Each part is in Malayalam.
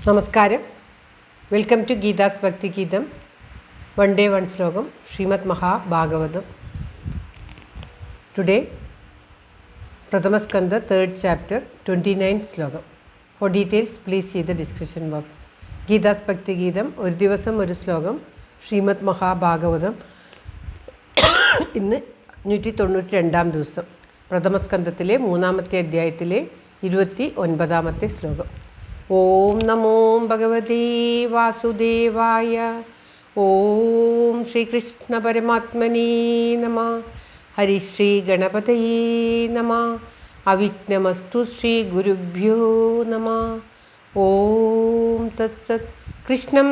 നമസ്കാരം. വെൽക്കം ടു ഗീതാസ് ഭക്തി ഗീതം. വൺ ഡേ വൺ ശ്ലോകം, ശ്രീമദ് മഹാഭാഗവതം. ടുഡേ പ്രഥമസ്കന്ധ, തേർഡ് ചാപ്റ്റർ, 29th ശ്ലോകം. For details please see the description box. Geetha's Bhakti Geetham, ഒരു ദിവസം ഒരു ശ്ലോകം, ശ്രീമദ് മഹാഭാഗവതം. ഇന്ന് 192-ാം ദിവസം, പ്രഥമസ്കന്ധത്തിലെ 3-ാമത്തെ അധ്യായത്തിലെ 29-ാമത്തെ ശ്ലോകം. ഓം നമോ ഭഗവതേ വാസുദേവായ. ഓം ശ്രീകൃഷ്ണ പരമാത്മനേ നമഃ. ഹരിശ്രീ ഗണപതയേ നമഃ. അവിഘ്നമസ്തു ശ്രീ ഗുരുഭ്യോ നമഃ. ഓം തത്സത്. കൃഷ്ണം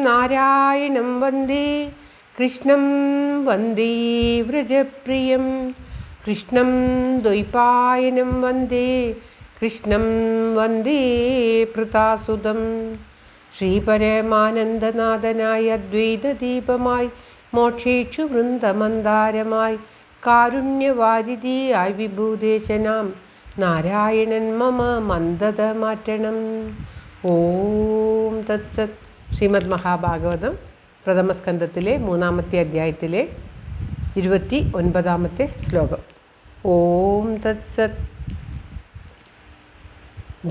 നാരായണം വന്ദേ, കൃഷ്ണം വന്ദേ വ്രജപ്രിയം, കൃഷ്ണം ദ്വൈപായനം വന്ദേ, കൃഷ്ണം വന്ദേ പൃഥാസുതം. ശ്രീപരമാനന്ദനാഥനായ അദ്വൈതദീപമായി, മോക്ഷേക്ഷു വൃന്ദമന്ദാരമായി, കാരുണ്യവാരിധിയായി വിഭൂദേശനാം നാരായണൻ മമ മന്ദത മാറ്റണം. ഓം തത്സത്. ശ്രീമദ് മഹാഭാഗവതം പ്രഥമസ്കന്ധത്തിലെ 3-ാമത്തെ അധ്യായത്തിലെ 29-ാമത്തെ ശ്ലോകം. ഓം തത്സത്.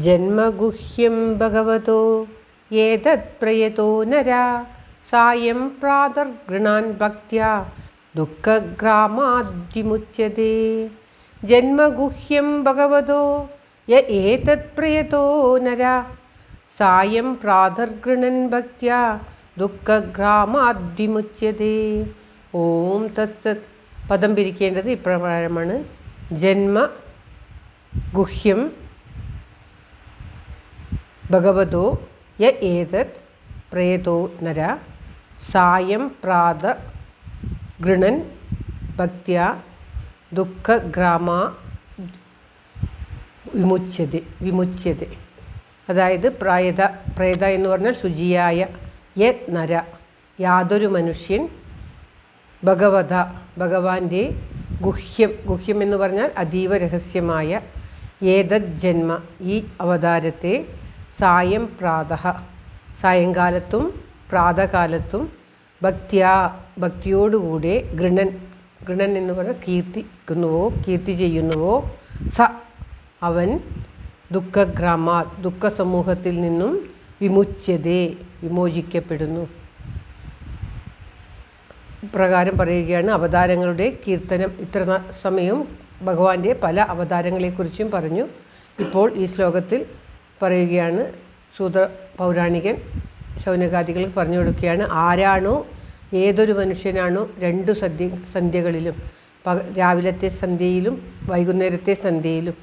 ജന്മഗുഹ്യം ഭഗവതോ ഏതത് പ്രയതോ നരാ, സായം പ്രാതർഗൃണാൻ ഭക്ത്യാ ദുഃഖഗ്രാമാദ്വിമുച്യതേ. ജന്മഗുഹ്യം ഭഗവതോ ഏതത് പ്രയതോ നരാ, സായം പ്രാതർഗൃണൻ ഭക്ത്യാ ദുഃഖഗ്രാമാദ്വിമുച്യതേ. ഓം തത്സത്. പദം പിരിക്കേണ്ടത് ഇപ്രകാരമാണ്. ജന്മഗുഹ്യം ഭഗവതോ ഏതത് പ്രേതോ നര, സായം പ്രാത ഗൃണൻ ഭക്ത്യാ ദുഃഖഗ്രാമാ വിമുച്യതേ. അതായത് പ്രേത എന്ന് പറഞ്ഞാൽ ശുചിയായ നര, യാതൊരു മനുഷ്യൻ ഭഗവാന്റെ ഗുഹ്യം എന്ന് പറഞ്ഞാൽ അതീവ രഹസ്യമായ ഏതത് ജന്മ, ഈ അവതാരത്തെ, സായം പ്രാതഃ, സായങ്കാലത്തും പ്രാതകാലത്തും, ഭക്തിയോടുകൂടെ, ഗൃണൻ എന്ന് പറഞ്ഞാൽ കീർത്തി ചെയ്യുന്നുവോ, സ അവൻ, ദുഃഖഗ്രാമാ ദുഃഖസമൂഹത്തിൽ നിന്നും, വിമുച്യതേ വിമോചിക്കപ്പെടുന്നു. പ്രകാരം പറയുകയാണ്. അവതാരങ്ങളുടെ കീർത്തനം. ഇത്ര സമയവും ഭഗവാന്റെ പല അവതാരങ്ങളെക്കുറിച്ചും പറഞ്ഞു. ഇപ്പോൾ ഈ ശ്ലോകത്തിൽ പറയുകയാണ്. സൂത പൗരാണികൻ ശൗനകാദികൾക്ക് പറഞ്ഞു കൊടുക്കുകയാണ്. ആരാണോ, ഏതൊരു മനുഷ്യനാണോ 2 സന്ധ്യകളിലും, രാവിലത്തെ സന്ധ്യയിലും വൈകുന്നേരത്തെ സന്ധ്യയിലും,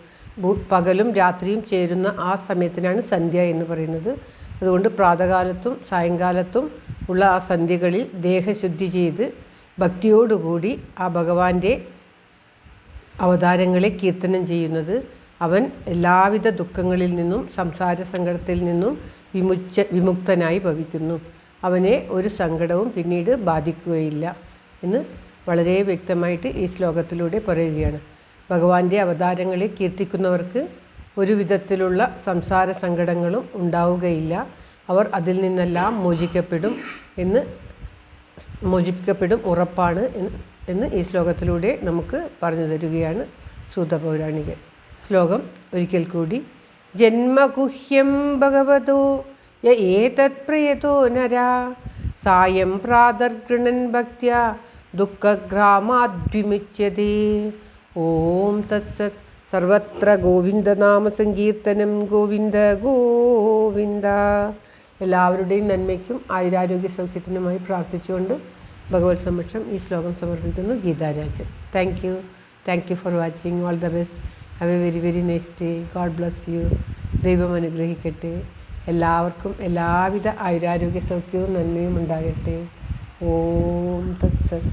പകലും രാത്രിയും ചേരുന്ന ആ സമയത്തിനാണ് സന്ധ്യ എന്ന് പറയുന്നത്. അതുകൊണ്ട് പ്രാതകാലത്തും സായങ്കാലത്തും ഉള്ള ആ സന്ധ്യകളിൽ ദേഹശുദ്ധി ചെയ്ത് ഭക്തിയോടുകൂടി ആ ഭഗവാന്റെ അവതാരങ്ങളെ കീർത്തനം ചെയ്യുന്നത്, അവൻ എല്ലാവിധ ദുഃഖങ്ങളിൽ നിന്നും സംസാര സങ്കടത്തിൽ നിന്നും വിമുക്തനായി ഭവിക്കുന്നു. അവനെ ഒരു സങ്കടവും പിന്നീട് ബാധിക്കുകയില്ല എന്ന് വളരെ വ്യക്തമായിട്ട് ഈ ശ്ലോകത്തിലൂടെ പറയുകയാണ്. ഭഗവാന്റെ അവതാരങ്ങളെ കീർത്തിക്കുന്നവർക്ക് ഒരു വിധത്തിലുള്ള സംസാര സങ്കടങ്ങളും ഉണ്ടാവുകയില്ല. അവർ അതിൽ നിന്നെല്ലാം മോചിപ്പിക്കപ്പെടും ഉറപ്പാണ് എന്ന് ഈ ശ്ലോകത്തിലൂടെ നമുക്ക് പറഞ്ഞു തരികയാണ് സൂത പൗരാണികൻ. ശ്ലോകം ഒരിക്കൽ കൂടി. ജന്മഗുഹ്യം ഭഗവതോ ഏതത് പ്രയതോ നരാ, സായം പ്രാതർഗൃണൻ ഭക്ത്യാ ദുഃഖഗ്രാമാദ്വിമുച്യതേ. ഓം തത്സത്. സർവത്ര ഗോവിന്ദനാമ സങ്കീർത്തനം. ഗോവിന്ദ ഗോവിന്ദ. എല്ലാവരുടെയും നന്മയ്ക്കും ആയുരാരോഗ്യ സൗഖ്യത്തിനുമായി പ്രാർത്ഥിച്ചുകൊണ്ട് ഭഗവത് സമക്ഷം ഈ ശ്ലോകം സമർപ്പിക്കുന്നു. Geetha Rajan. Thank you for watching. All the best. Have A very very nice day. God bless you. ദൈവം അനുഗ്രഹിക്കട്ടെ. എല്ലാവർക്കും എല്ലാവിധ ആയുരാരോഗ്യ സൗഖ്യവും നന്മയും ഉണ്ടാകട്ടെ. ഓം തത്സത്.